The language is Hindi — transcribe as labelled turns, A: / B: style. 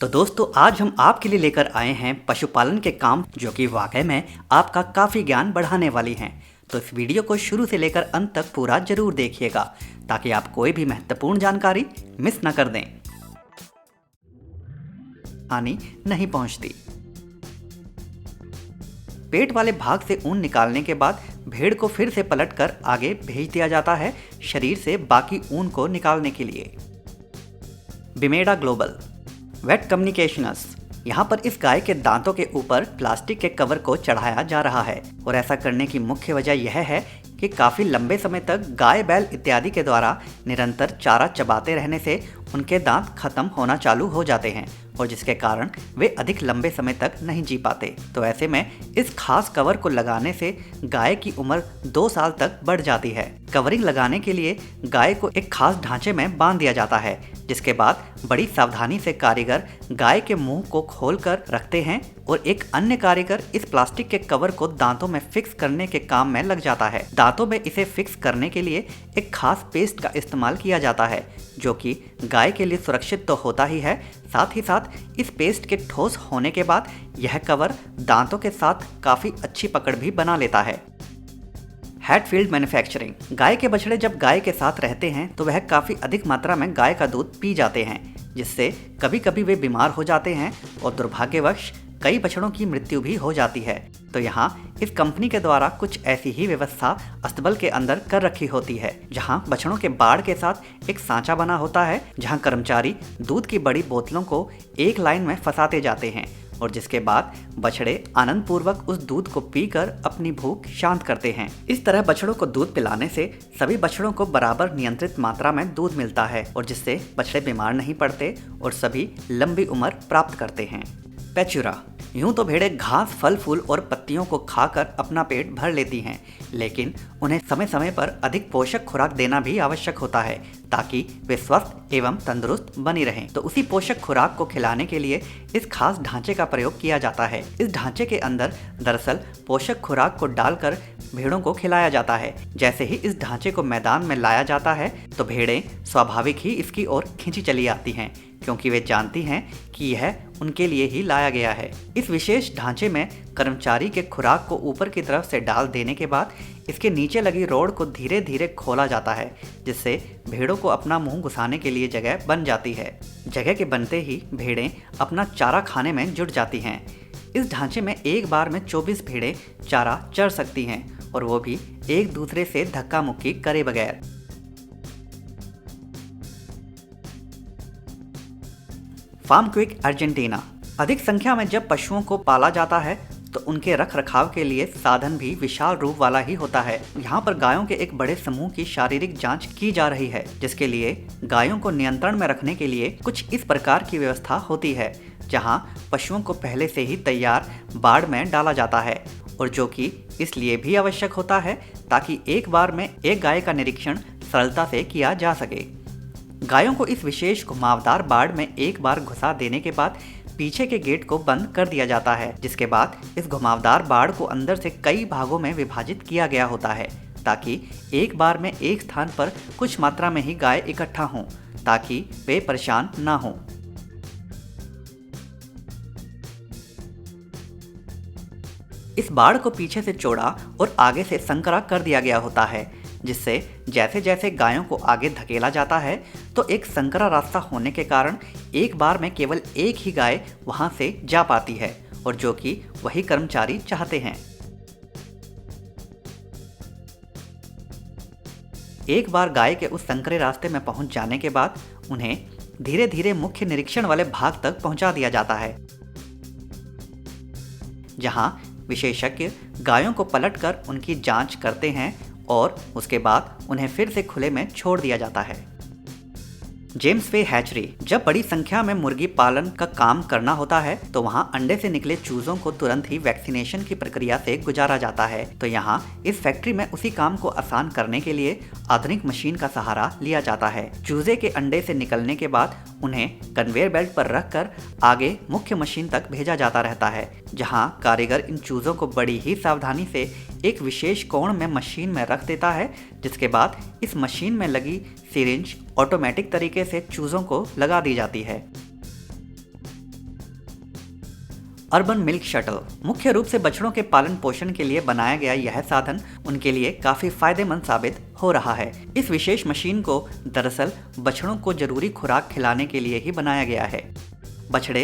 A: तो दोस्तों आज हम आपके लिए लेकर आए हैं पशुपालन के काम जो कि वाकई में आपका काफ़ी ज्ञान बढ़ाने वाली हैं। तो इस वीडियो को शुरू से लेकर अंत तक पूरा जरूर देखिएगा ताकि आप कोई भी महत्वपूर्ण जानकारी मिस न कर दें। हानि नहीं पहुंचती। पेट वाले भाग से ऊन निकालने के बाद भेड़ को फिर से पलटकर आगे भेज दिया जाता है शरीर से बाकी ऊन को निकालने के लिए। बिमेडा ग्लोबल वेट कम्युनिकेशनस। यहाँ पर इस गाय के दांतों के ऊपर प्लास्टिक के कवर को चढ़ाया जा रहा है और ऐसा करने की मुख्य वजह यह है कि काफ़ी लंबे समय तक गाय बैल इत्यादि के द्वारा निरंतर चारा चबाते रहने से उनके दांत खत्म होना चालू हो जाते हैं और जिसके कारण वे अधिक लंबे समय तक नहीं जी पाते। तो ऐसे में इस खास कवर को लगाने से गाय की उम्र 2 साल तक बढ़ जाती है। कवरिंग लगाने के लिए गाय को एक खास ढांचे में बांध दिया जाता है जिसके बाद बड़ी सावधानी से कारीगर गाय के मुंह को खोलकर रखते हैं और एक अन्य कारीगर इस प्लास्टिक के कवर को दांतों में फिक्स करने के काम में लग जाता है। दांतों में इसे फिक्स करने के लिए एक खास पेस्ट का इस्तेमाल किया जाता है जो कि गाय के लिए सुरक्षित तो होता ही है, साथ ही साथ इस पेस्ट के ठोस होने के बाद यह कवर दांतों के साथ काफ़ी अच्छी पकड़ भी बना लेता है। Hatfield manufacturing. गाय के बछड़े जब गाय के साथ रहते हैं तो वह काफ़ी अधिक मात्रा में गाय का दूध पी जाते हैं जिससे कभी कभी वे बीमार हो जाते हैं और दुर्भाग्यवश कई बछड़ों की मृत्यु भी हो जाती है। तो यहाँ इस कंपनी के द्वारा कुछ ऐसी ही व्यवस्था अस्तबल के अंदर कर रखी होती है जहाँ बछड़ों के बाड़ के साथ एक सांचा बना होता है जहाँ कर्मचारी दूध की बड़ी बोतलों को एक लाइन में फंसाते जाते हैं और जिसके बाद बछड़े आनंद पूर्वक उस दूध को पीकर अपनी भूख शांत करते हैं। इस तरह बछड़ों को दूध पिलाने से सभी बछड़ों को बराबर नियंत्रित मात्रा में दूध मिलता है और जिससे बछड़े बीमार नहीं पड़ते और सभी लंबी उम्र प्राप्त करते हैं। पैचुरा। यूं तो भेड़ें घास, फल फूल और पत्तियों को खाकर अपना पेट भर लेती हैं, लेकिन उन्हें समय समय पर अधिक पोषक खुराक देना भी आवश्यक होता है ताकि वे स्वस्थ एवं तंदुरुस्त बनी रहें। तो उसी पोषक खुराक को खिलाने के लिए इस खास ढांचे का प्रयोग किया जाता है। इस ढांचे के अंदर दरअसल पोषक खुराक को डालकर भेड़ों को खिलाया जाता है। जैसे ही इस ढांचे को मैदान में लाया जाता है तो भेड़ें स्वाभाविक ही इसकी ओर खींची चली आती हैं क्योंकि वे जानती हैं कि यह उनके लिए ही लाया गया है। इस विशेष ढांचे में कर्मचारी के खुराक को ऊपर की तरफ से डाल देने के बाद इसके नीचे लगी रॉड को धीरे धीरे खोला जाता है जिससे भेड़ों को अपना मुंह घुसाने के लिए जगह बन जाती है। जगह के बनते ही भेड़ें अपना चारा खाने में जुट जाती हैं। इस ढांचे में एक बार में 24 भेड़ें चारा चर सकती हैं और वो भी एक दूसरे से धक्का मुक्की करे बगैर। फार्म क्विक अर्जेंटीना। अधिक संख्या में जब पशुओं को पाला जाता है तो उनके रख रखाव के लिए साधन भी विशाल रूप वाला ही होता है। यहाँ पर गायों के एक बड़े समूह की शारीरिक जांच की जा रही है जिसके लिए गायों को नियंत्रण में रखने के लिए कुछ इस प्रकार की व्यवस्था होती है जहाँ पशुओं को पहले से ही तैयार बाड़ में डाला जाता है और जो कि इसलिए भी आवश्यक होता है ताकि एक बार में एक गाय का निरीक्षण सरलता से किया जा सके। गायों को इस विशेष घुमावदार बाड़ में एक बार घुसा देने के बाद पीछे के गेट को बंद कर दिया जाता है जिसके बाद इस घुमावदार बाड़ को अंदर से कई भागों में विभाजित किया गया होता है ताकि एक बार में एक स्थान पर कुछ मात्रा में ही गाय इकट्ठा हों ताकि वे परेशान ना हों। इस बाड़ को पीछे से चौड़ा और आगे से संकरा कर दिया गया होता है जिससे जैसे जैसे गायों को आगे धकेला जाता है तो एक संकरा रास्ता होने के कारण एक बार में केवल एक ही गाय वहां से जा पाती है और जो कि वही कर्मचारी चाहते हैं। एक बार गाय के उस संकरे रास्ते में पहुंच जाने के बाद उन्हें धीरे धीरे मुख्य निरीक्षण वाले भाग तक पहुंचा दिया जाता है जहां विशेषज्ञ गायों को पलटकर उनकी जांच करते हैं और उसके बाद उन्हें फिर से खुले में छोड़ दिया जाता है। जेम्स वे हैचरी। जब बड़ी संख्या में मुर्गी पालन का काम करना होता है तो वहां अंडे से निकले चूजों को तुरंत ही वैक्सीनेशन की प्रक्रिया से गुजारा जाता है। तो यहाँ इस फैक्ट्री में उसी काम को आसान करने के लिए आधुनिक मशीन का सहारा लिया जाता है। चूजे के अंडे से निकलने के बाद उन्हें कन्वेयर बेल्ट पर रखकर आगे मुख्य मशीन तक भेजा जाता रहता है जहाँ कारीगर इन चूजों को बड़ी ही सावधानी से एक विशेष कोण में मशीन में रख देता है जिसके बाद इस मशीन में लगी सिरिंज ऑटोमेटिक तरीके से चूजों को लगा दी जाती है। अर्बन मिल्क शटल मुख्य रूप से बछड़ों के पालन पोषण के लिए बनाया गया यह साधन उनके लिए काफी फायदेमंद साबित हो रहा है। इस विशेष मशीन को दरअसल बछड़ों को जरूरी खुराक खिलाने के लिए ही बनाया गया है। बछड़े